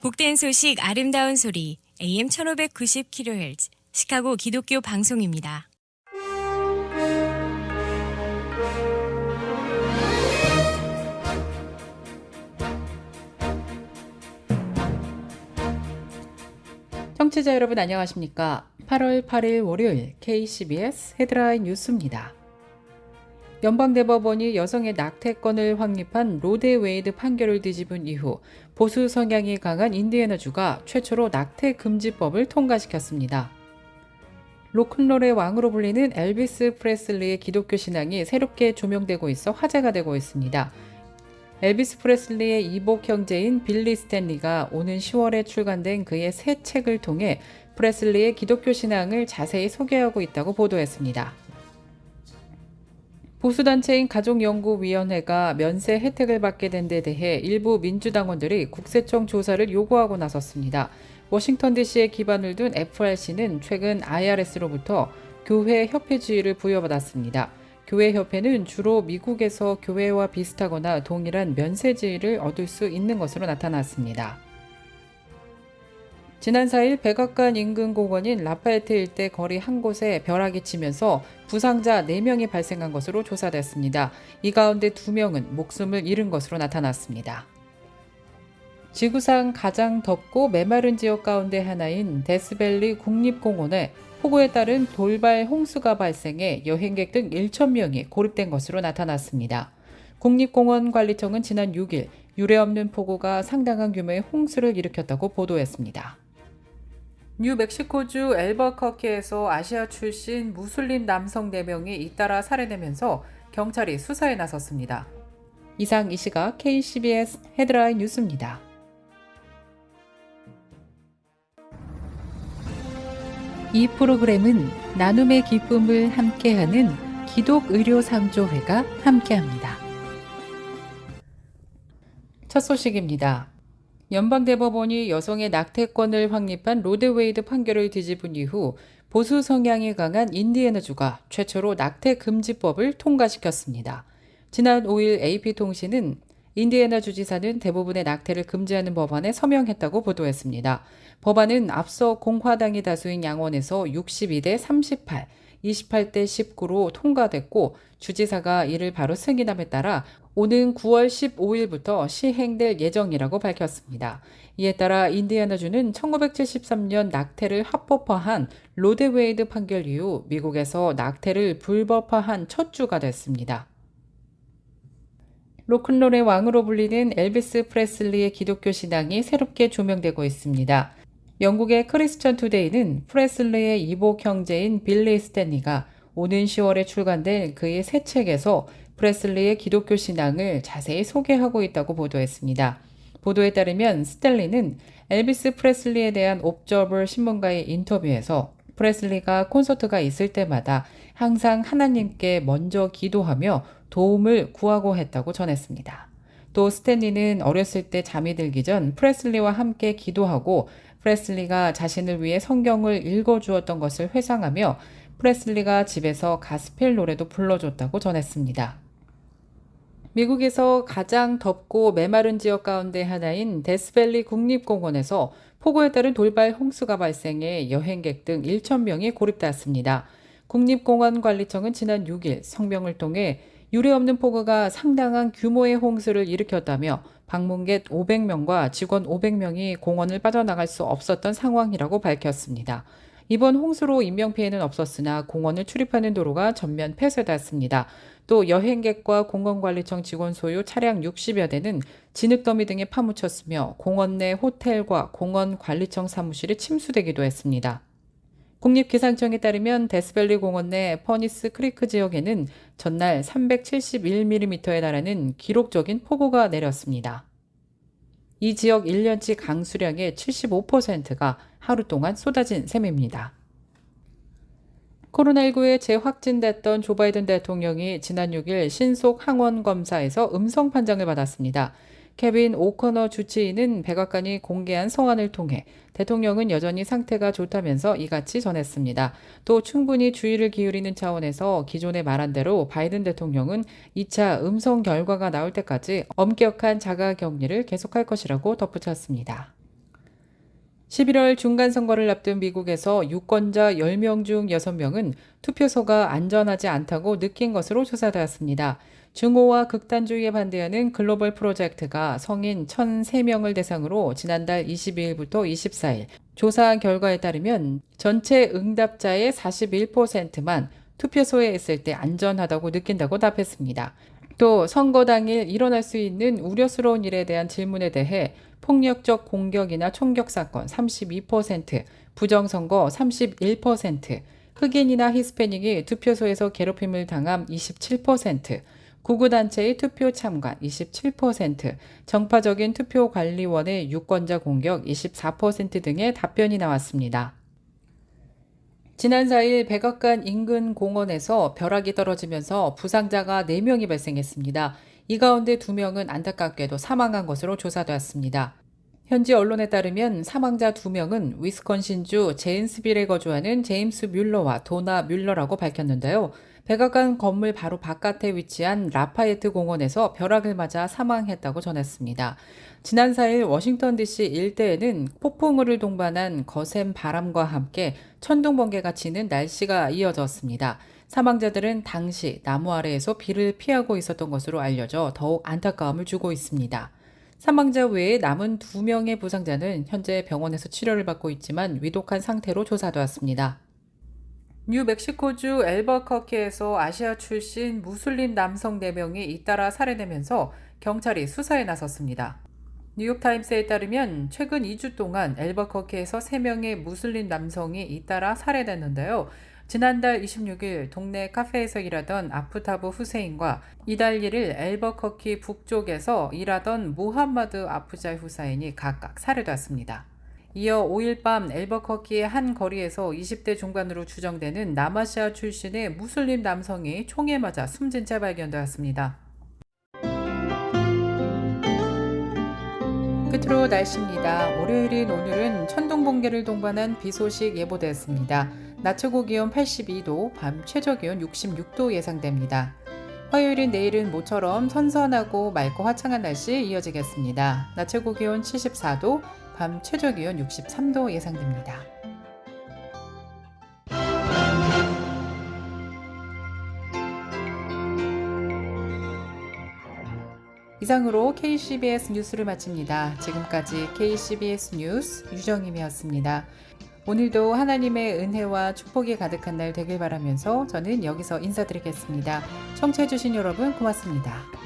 복된 소식 아름다운 소리 AM 1590kHz 시카고 기독교 방송입니다. 청취자 여러분 안녕하십니까? 8월 8일 월요일 KCBS 헤드라인 뉴스입니다. 연방대법원이 여성의 낙태권을 확립한 로데 웨이드 판결을 뒤집은 이후 보수 성향이 강한 인디애나주가 최초로 낙태 금지법을 통과시켰습니다. 로큰롤의 왕으로 불리는 엘비스 프레슬리의 기독교 신앙이 새롭게 조명되고 있어 화제가 되고 있습니다. 엘비스 프레슬리의 이복 형제인 빌리 스탠리가 오는 10월에 출간된 그의 새 책을 통해 프레슬리의 기독교 신앙을 자세히 소개하고 있다고 보도했습니다. 보수단체인 가족연구위원회가 면세 혜택을 받게 된 데 대해 일부 민주당원들이 국세청 조사를 요구하고 나섰습니다. 워싱턴 DC에 기반을 둔 FRC는 최근 IRS로부터 교회 협회지위를 부여받았습니다. 교회협회는 주로 미국에서 교회와 비슷하거나 동일한 면세지위를 얻을 수 있는 것으로 나타났습니다. 지난 4일 백악관 인근 공원인 라파에트 일대 거리 한 곳에 벼락이 치면서 부상자 4명이 발생한 것으로 조사됐습니다. 이 가운데 2명은 목숨을 잃은 것으로 나타났습니다. 지구상 가장 덥고 메마른 지역 가운데 하나인 데스밸리 국립공원에 폭우에 따른 돌발 홍수가 발생해 여행객 등 1,000명이 고립된 것으로 나타났습니다. 국립공원관리청은 지난 6일 유례없는 폭우가 상당한 규모의 홍수를 일으켰다고 보도했습니다. 뉴멕시코주 엘버커키에서 아시아 출신 무슬림 남성 4명이 잇따라 살해되면서 경찰이 수사에 나섰습니다. 이상 이 시각 KCBS 헤드라인 뉴스입니다. 이 프로그램은 나눔의 기쁨을 함께하는 기독의료상조회가 함께합니다. 첫 소식입니다. 연방대법원이 여성의 낙태권을 확립한 로데 웨이드 판결을 뒤집은 이후 보수 성향이 강한 인디애나주가 최초로 낙태 금지법을 통과시켰습니다. 지난 5일 AP통신은 인디애나 주지사는 대부분의 낙태를 금지하는 법안에 서명했다고 보도했습니다. 법안은 앞서 공화당이 다수인 양원에서 62대 38, 28대 19로 통과됐고 주지사가 이를 바로 승인함에 따라 오는 9월 15일부터 시행될 예정이라고 밝혔습니다. 이에 따라 인디애나주는 1973년 낙태를 합법화한 로데 웨이드 판결 이후 미국에서 낙태를 불법화한 첫 주가 됐습니다. 로큰롤의 왕으로 불리는 엘비스 프레슬리의 기독교 신앙이 새롭게 조명되고 있습니다. 영국의 크리스천 투데이는 프레슬리의 이복 형제인 빌리 스탠리가 오는 10월에 출간될 그의 새 책에서 프레슬리의 기독교 신앙을 자세히 소개하고 있다고 보도했습니다. 보도에 따르면 스탠리는 엘비스 프레슬리에 대한 옵저버 신문과의 인터뷰에서 프레슬리가 콘서트가 있을 때마다 항상 하나님께 먼저 기도하며 도움을 구하고 했다고 전했습니다. 또 스탠리는 어렸을 때 잠이 들기 전 프레슬리와 함께 기도하고 프레슬리가 자신을 위해 성경을 읽어주었던 것을 회상하며 프레슬리가 집에서 가스펠 노래도 불러줬다고 전했습니다. 미국에서 가장 덥고 메마른 지역 가운데 하나인 데스밸리 국립공원에서 폭우에 따른 돌발 홍수가 발생해 여행객 등 1,000명이 고립됐습니다. 국립공원관리청은 지난 6일 성명을 통해 유례없는 폭우가 상당한 규모의 홍수를 일으켰다며 방문객 500명과 직원 500명이 공원을 빠져나갈 수 없었던 상황이라고 밝혔습니다. 이번 홍수로 인명피해는 없었으나 공원을 출입하는 도로가 전면 폐쇄됐습니다. 또 여행객과 공원관리청 직원 소유 차량 60여 대는 진흙더미 등에 파묻혔으며 공원 내 호텔과 공원관리청 사무실이 침수되기도 했습니다. 국립기상청에 따르면 데스밸리 공원 내 퍼니스 크리크 지역에는 전날 371mm에 달하는 기록적인 폭우가 내렸습니다. 이 지역 1년치 강수량의 75%가 하루 동안 쏟아진 셈입니다. 코로나19에 재확진됐던 조 바이든 대통령이 지난 6일 신속 항원 검사에서 음성 판정을 받았습니다. 케빈 오커너 주치의는 백악관이 공개한 성안을 통해 대통령은 여전히 상태가 좋다면서 이같이 전했습니다. 또 충분히 주의를 기울이는 차원에서 기존에 말한 대로 바이든 대통령은 2차 음성 결과가 나올 때까지 엄격한 자가격리를 계속할 것이라고 덧붙였습니다. 11월 중간선거를 앞둔 미국에서 유권자 10명 중 6명은 투표소가 안전하지 않다고 느낀 것으로 조사되었습니다. 증오와 극단주의에 반대하는 글로벌 프로젝트가 성인 1,003명을 대상으로 지난달 22일부터 24일 조사한 결과에 따르면 전체 응답자의 41%만 투표소에 있을 때 안전하다고 느낀다고 답했습니다. 또 선거 당일 일어날 수 있는 우려스러운 일에 대한 질문에 대해 폭력적 공격이나 총격 사건 32%, 부정선거 31%, 흑인이나 히스패닉이 투표소에서 괴롭힘을 당함 27%, 구구단체의 투표 참관 27%, 정파적인 투표관리원의 유권자 공격 24% 등의 답변이 나왔습니다. 지난 4일 백악관 인근 공원에서 벼락이 떨어지면서 부상자가 4명이 발생했습니다. 이 가운데 2명은 안타깝게도 사망한 것으로 조사되었습니다. 현지 언론에 따르면 사망자 2명은 위스콘신주 제인스빌에 거주하는 제임스 뮬러와 도나 뮬러라고 밝혔는데요. 백악관 건물 바로 바깥에 위치한 라파예트 공원에서 벼락을 맞아 사망했다고 전했습니다. 지난 4일 워싱턴 DC 일대에는 폭풍우를 동반한 거센 바람과 함께 천둥 번개가 치는 날씨가 이어졌습니다. 사망자들은 당시 나무 아래에서 비를 피하고 있었던 것으로 알려져 더욱 안타까움을 주고 있습니다. 사망자 외에 남은 2명의 부상자는 현재 병원에서 치료를 받고 있지만 위독한 상태로 조사되었습니다. 뉴멕시코주 엘버커키에서 아시아 출신 무슬림 남성 4명이 잇따라 살해되면서 경찰이 수사에 나섰습니다. 뉴욕타임스에 따르면 최근 2주 동안 엘버커키에서 3명의 무슬림 남성이 잇따라 살해됐는데요. 지난달 26일 동네 카페에서 일하던 아프타브 후세인과 이달 1일 엘버커키 북쪽에서 일하던 무함마드 아프잘 후사인이 각각 살해됐습니다. 이어 5일 밤 엘버커키의 한 거리에서 20대 중반으로 추정되는 남아시아 출신의 무슬림 남성이 총에 맞아 숨진 채 발견되었습니다. 끝으로 날씨입니다. 월요일인 오늘은 천둥 번개를 동반한 비 소식 예보되었습니다. 낮 최고 기온 82도, 밤 최저 기온 66도 예상됩니다. 화요일인 내일은 모처럼 선선하고 맑고 화창한 날씨 이어지겠습니다. 낮 최고 기온 74도, 밤 최저 기온 63도 예상됩니다. 이상으로 KCBS 뉴스를 마칩니다. 지금까지 KCBS 뉴스 유정임이었습니다. 오늘도 하나님의 은혜와 축복이 가득한 날 되길 바라면서 저는 여기서 인사드리겠습니다. 청취해주신 여러분 고맙습니다.